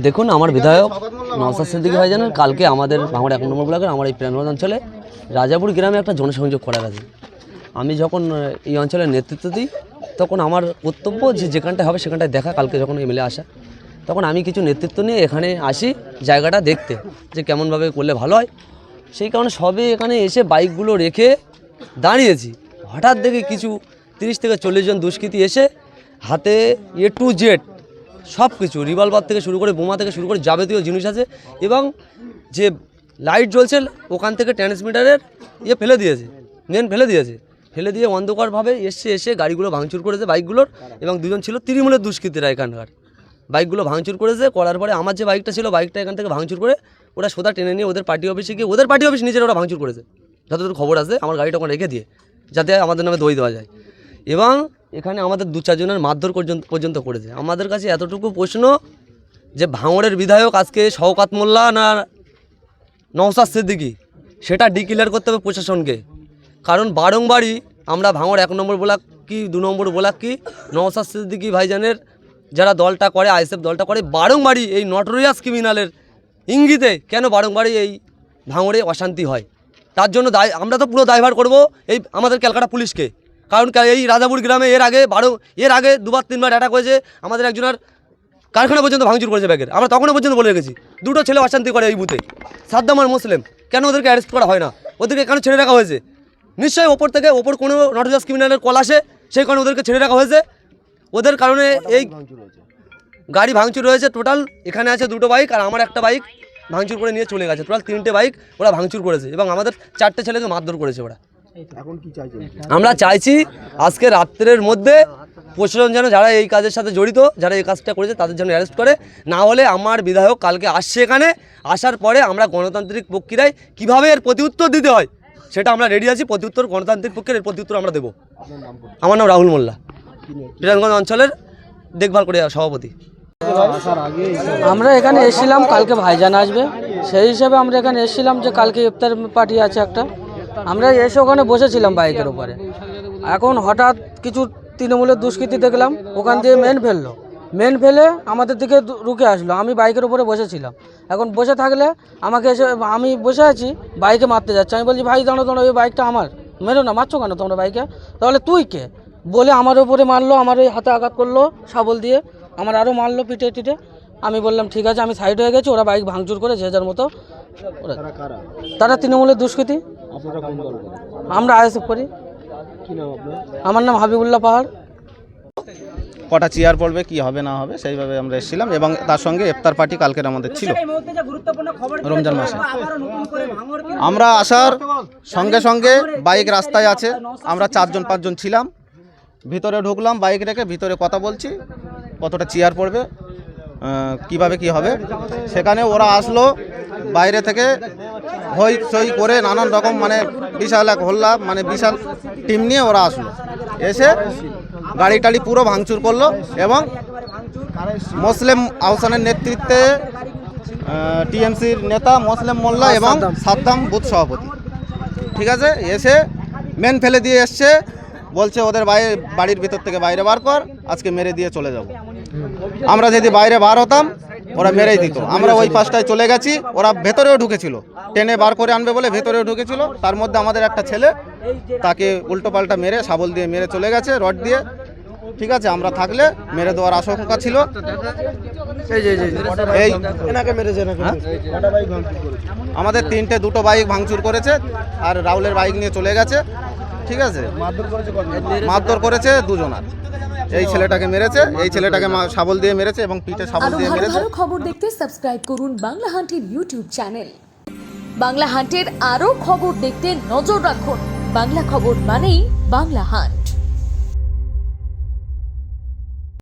দেখুন, আমার বিধায়ক নওশাদ সিদ্দিকী ভাইজানের কালকে আমাদের ভাঙড় 1 নম্বর ব্লকের আমার এই প্রাণগঞ্জ অঞ্চলে রাজাপুর গ্রামে একটা জনসংযোগ করার আছে। আমি যখন এই অঞ্চলের নেতৃত্ব দিই তখন আমার কর্তব্য যে যেখানটায় হবে সেখানটায় দেখা। কালকে যখন এমএলএ আসা তখন আমি কিছু নেতৃত্ব নিয়ে এখানে আসি জায়গাটা দেখতে যে কেমনভাবে করলে ভালো হয়। সেই কারণে সবে এখানে এসে বাইকগুলো রেখে দাঁড়িয়েছি। হঠাৎ দেখে কিছু 30 থেকে 40 জন দুষ্কৃতী এসে হাতে A to Z সব কিছু, রিভলভার থেকে শুরু করে বোমা থেকে শুরু করে যাবতীয় জিনিস আছে এবং যে লাইট জ্বলছে ওখান থেকে ট্রান্সমিটারের ফেলে দিয়েছে, মেন ফেলে দিয়ে অন্ধকারভাবে এসে গাড়িগুলো ভাঙচুর করেছে বাইকগুলোর। এবং 2 জন ছিল তৃণমূলের দুষ্কৃতীরা এখানকার, বাইকগুলো ভাঙচুর করেছে। করার পরে আমার যে বাইকটা ছিল বাইকটা এখান থেকে ভাঙচুর করে ওরা সোজা টেনে নিয়ে ওদের পার্টি অফিসে গিয়ে ওদের পার্টি অফিস নিজের ওরা ভাঙচুর করেছে যতদূর খবর আছে। আমার গাড়িটা ওখানে রেখে দিয়ে যাতে আমাদের নামে দই দেওয়া যায়। এবং এখানে আমাদের 2-4 জনের মারধর পর্যন্ত করেছে। আমাদের কাছে এতটুকু প্রশ্ন যে ভাঙড়ের বিধায়ক আজকে শওকত মোল্লা না নওশাদ সিদ্দিকী সেটা ডিক্লেয়ার করতে হবে প্রশাসনকে। কারণ বারংবারই আমরা ভাঙড় 1 নম্বর ব্লক কি 2 নম্বর ব্লক কি নওশাদ সিদ্দিকী ভাইজানের যারা দলটা করে আইএসএফ দলটা করে বারংবারই এই নটোরিয়াস ক্রিমিনালের ইঙ্গিতে কেন বারংবারই এই ভাঙড়ে অশান্তি হয়। তার জন্য আমরা তো পুরো দায়ভার করব এই আমাদের ক্যালকাটা পুলিশকে। কারণ এই রাজাপুর গ্রামে এর আগে 2-3বার অ্যাটাক হয়েছে। আমাদের একজনের কারখানা পর্যন্ত ভাঙচুর করেছে ব্যাগের। আমরা তখনও পর্যন্ত বলে রেখেছি 2টো ছেলে অশান্তি করে এই বুথে, সাদ্দাম আর মুসলিম। কেন ওদেরকে অ্যারেস্ট করা হয় না? ওদেরকে কেন ছেড়ে রাখা হয়েছে? নিশ্চয়ই ওপর কোনো নটোরিয়াস ক্রিমিনালের কল আসে, সেই কারণে ওদেরকে ছেড়ে রাখা হয়েছে। ওদের কারণে এই গাড়ি ভাঙচুর হয়েছে। টোটাল এখানে আছে 2টো বাইক আর আমার একটা বাইক ভাঙচুর করে নিয়ে চলে গেছে। টোটাল 3টে বাইক ওরা ভাঙচুর করেছে এবং আমাদের 4টে ছেলেকে মারধর করেছে ওরা। এখন কি চাইছেন? আমরা চাইছি আজকে রাত্রের মধ্যে প্রশাসন যেন যারা এই কাজের সাথে জড়িত, যারা এই কাজটা করেছে তাদের জন্য অ্যারেস্ট করে। না হলে আমার বিধায়ক কালকে আসছে, এখানে আসার পরে আমরা গণতান্ত্রিক প্রক্রিয়ায় কীভাবে এর প্রতিউত্তর দিতে হয় সেটা আমরা রেডি আছি। প্রতিউত্তর গণতান্ত্রিক পক্ষের এর প্রতিউত্তর আমরা দেবো। আমার নাম রাহুল মোল্লা, প্রাণগঞ্জ অঞ্চলের দেখভাল করে সভাপতি। আমরা এখানে এসেছিলাম কালকে ভাইজান আসবে, সেই হিসাবে আমরা এখানে এসেছিলাম যে কালকে ইফতার পার্টি আছে একটা। আমরা এসে ওখানে বসেছিলাম বাইকের উপরে। এখন হঠাৎ কিছু তৃণমূলের দুষ্কৃতী দেখলাম ওখান দিয়ে মেন ফেলে আমাদের দিকে রুকে আসলো। আমি বাইকের উপরে বসেছিলাম। এখন বসে থাকলে আমাকে এসে, আমি বসে আছি বাইকে মারতে যাচ্ছে। আমি বলছি ভাই দাঁড়ো, ওই বাইকটা আমার, মেরো না, মারছো কেন তোমরা বাইকে? তাহলে তুই কে বলে আমার উপরে মারলো, আমার ওই হাতে আঘাত করলো শাবল দিয়ে, আমার আরও মারলো পিঠে। আমি বললাম ঠিক আছে, আমি সাইড হয়ে গেছি। ওরা বাইক ভাঙচুর করে যে যার মতো। তারা তৃণমূলের দুষ্কৃতী। আমরা আইএসএফ করি। আমার নাম হাবিবুল্লাহ পাহাড়। কটা চেয়ার পড়বে, কি হবে না হবে সেইভাবে আমরা এসেছিলাম এবং তার সঙ্গে ইফতার পার্টি কালকের আমাদের ছিল রমজান মাসে। আমরা আসার সঙ্গে সঙ্গে বাইক রাস্তায় আছে, আমরা 4-5 জন ছিলাম। ভিতরে ঢুকলাম বাইক রেখে, ভিতরে কথা বলছি কতটা চেয়ার পড়বে, কিভাবে কি হবে। সেখানে ওরা আসলো বাইরে থেকে হই সই করে নানান রকম, মানে বিশাল এক হল্লা, মানে বিশাল টিম নিয়ে ওরা আসলো। এসে গাড়ি টাড়ি পুরো ভাঙচুর করলো এবং মুসলিম আহসানের নেতৃত্বে টিএমসির নেতা মুসলিম মোল্লা এবং সাদ্দাম বুথ সভাপতি, ঠিক আছে, এসে মেন ফেলে দিয়ে এসছে। বলছে ওদের বাড়ির ভিতর থেকে বাইরে বার কর, আজকে মেরে দিয়ে চলে যাব। আমরা যদি বাইরে বার হতাম ওরা মেরেই দিত। আমরা ওই পাশটায় চলে গেছি, ওরা ভেতরেও ঢুকেছিল, টেনে বার করে আনবে বলে ভেতরেও ঢুকেছিল। তার মধ্যে আমাদের একটা ছেলে, তাকে উল্টো পাল্টা মেরে শাবল দিয়ে মেরে চলে গেছে, রড দিয়ে, ঠিক আছে। আমরা থাকলে মেরে দেওয়ার আশঙ্কা ছিল। আমাদের 2টো বাইক ভাঙচুর করেছে আর রাহুলের বাইক নিয়ে চলে গেছে, ঠিক আছে। মারধর করেছে 2 জনার। এই ছেলেটাকে মেরেছে, এই ছেলেটাকে শাবল দিয়ে মেরেছে এবং পিঠে শাবল দিয়ে মেরেছে। আরো খবর দেখতে সাবস্ক্রাইব করুন বাংলা হান্টের ইউটিউব চ্যানেল। বাংলা হান্টের আরো খবর দেখতে নজর রাখুন। বাংলা খবর মানেই বাংলা হান্ট।